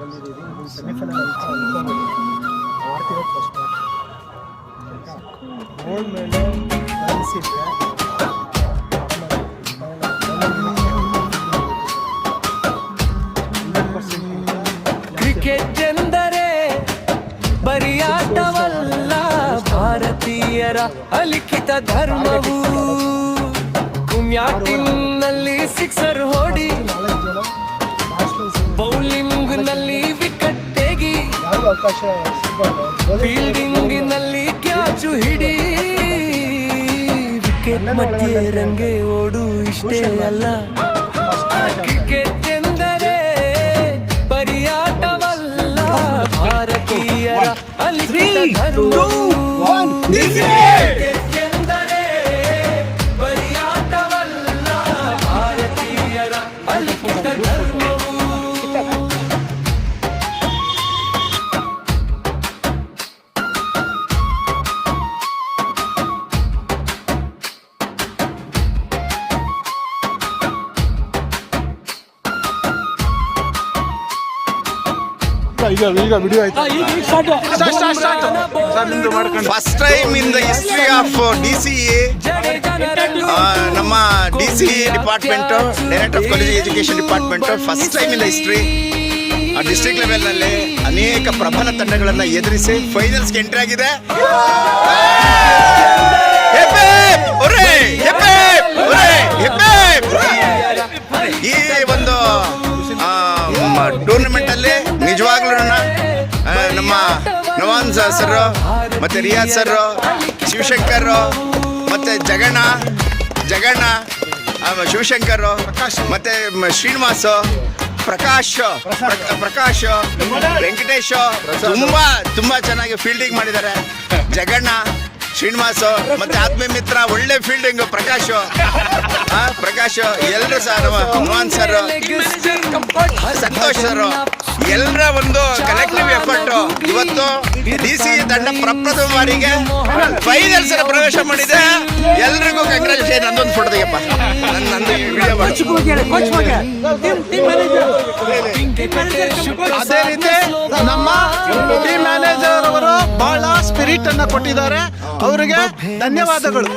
ಬಂದಿದ್ದೀವಿ. ಸೆಮಿಫೈನಲ್ ಅಂತ ಅನ್ಕೊಂಡಿದ್ದೀವಿ. ಆಡ್ತಿರೋದು ಫಸ್ಟ್ ಗೋಲ್ ಮೇಲೆ ಕಳಿಸಿದ್ರೆ ಕ್ರಿಕೆಟ್ ಎಂದರೆ ಬರೀ ಆಟವಲ್ಲ, ಭಾರತೀಯರ ಅಲಿಖಿತ ಧರ್ಮವು. ಕುಮ್ಯಾಟಿಂಗ್ನಲ್ಲಿ ಸಿಕ್ಸರ್ ಹೊಡಿ, ಬೌಲಿಂಗ್ನಲ್ಲಿ ವಿಕೆಟ್ ತೆಗಿ, ಫೀಲ್ಡಿಂಗ್ನಲ್ಲಿ ಕ್ಯಾಚು ಹಿಡಿ. ವಿಕೆಟ್ ಮಧ್ಯೆ ರಂಗೆ ಓಡು ಇಷ್ಟೇ ಅಲ್ಲ, ಕ್ರಿಕೆಟ್ ಎಂದರೆ ಬರೀ ಆಟವಲ್ಲ, ಭಾರತೀಯರ ಅಲಿಖಿತ ಧರ್ಮವು. ಕ್ರಿಕೆಟ್ ಎಂದರೆ ಬರೀ ಆಟವಲ್ಲ, ಭಾರತೀಯರ ಅಲಿಖಿತ ಧರ್ಮವು. ಈಗ ವಿಡಿಯೋ ಆಯ್ತು. First time in the history of DCE, ನಮ್ಮ DCE department, director of college education department, first time in the history district ಲೆವೆಲ್ನಲ್ಲಿ ಅನೇಕ ಪ್ರಬಲ ತಂಡಗಳನ್ನು ಎದುರಿಸಿ ಫೈನಲ್ಸ್ಗೆ ಎಂಟ್ರಿ ಆಗಿದೆ. ಈ ಒಂದು ಟೂರ್ನಮೆಂಟ್ ಅಲ್ಲಿ ನಿಜವಾಗ್ಲೂ ನಮ್ಮ ನವಾನ್ ಸರ್ ಮತ್ತೆ ರಿಯಾಜ್ ಸರ್, ಶಿವಶಂಕರ್ ಮತ್ತೆ ಜಗಣ್ಣ ಶಿವಶಂಕರ್ ಮತ್ತೆ ಶ್ರೀನಿವಾಸ್, ಪ್ರಕಾಶ್, ವೆಂಕಟೇಶ್ ತುಂಬಾ ಚೆನ್ನಾಗಿ ಫೀಲ್ಡಿಂಗ್ ಮಾಡಿದ್ದಾರೆ. ಜಗಣ್ಣ, ಶ್ರೀನಿವಾಸ್ ಮತ್ತೆ ಆತ್ಮೀಯ ಮಿತ್ರ, ಒಳ್ಳೆ ಫೀಲ್ಡಿಂಗ್ ಪ್ರಕಾಶ್ ಎಲ್ಲರೂ ಸಹ ನವಾನ್ ಸರ್, ಸಂತೋಷ್ ಸರ್, ಎಲ್ಲರ ಒಂದು ಕಲೆಕ್ಟಿವ್ ಎಫರ್ಟ್ ಇವತ್ತು DCE ತಂಡ ಪ್ರಪ್ರಥಮ ಬಾರಿಗೆ ಫೈನಲ್ಸ್ ಪ್ರವೇಶ ಮಾಡಿದೆ. ಎಲ್ರಿಗೂ ಕಂಗ್ರಾಚುಲೇಷನ್. ನಂದೊಂದು ಫೋಟೋ ತೆಗೆಯಪ್ಪ, ನಂದು ವಿಡಿಯೋ ಅದೇ ರೀತಿ ನಮ್ಮ ಟೀಮ್ ಮ್ಯಾನೇಜರ್ ಅವರು ಬಹಳ ಸ್ಪಿರಿಟ್ ಅನ್ನ ಕೊಟ್ಟಿದ್ದಾರೆ, ಅವರಿಗೆ ಧನ್ಯವಾದಗಳು.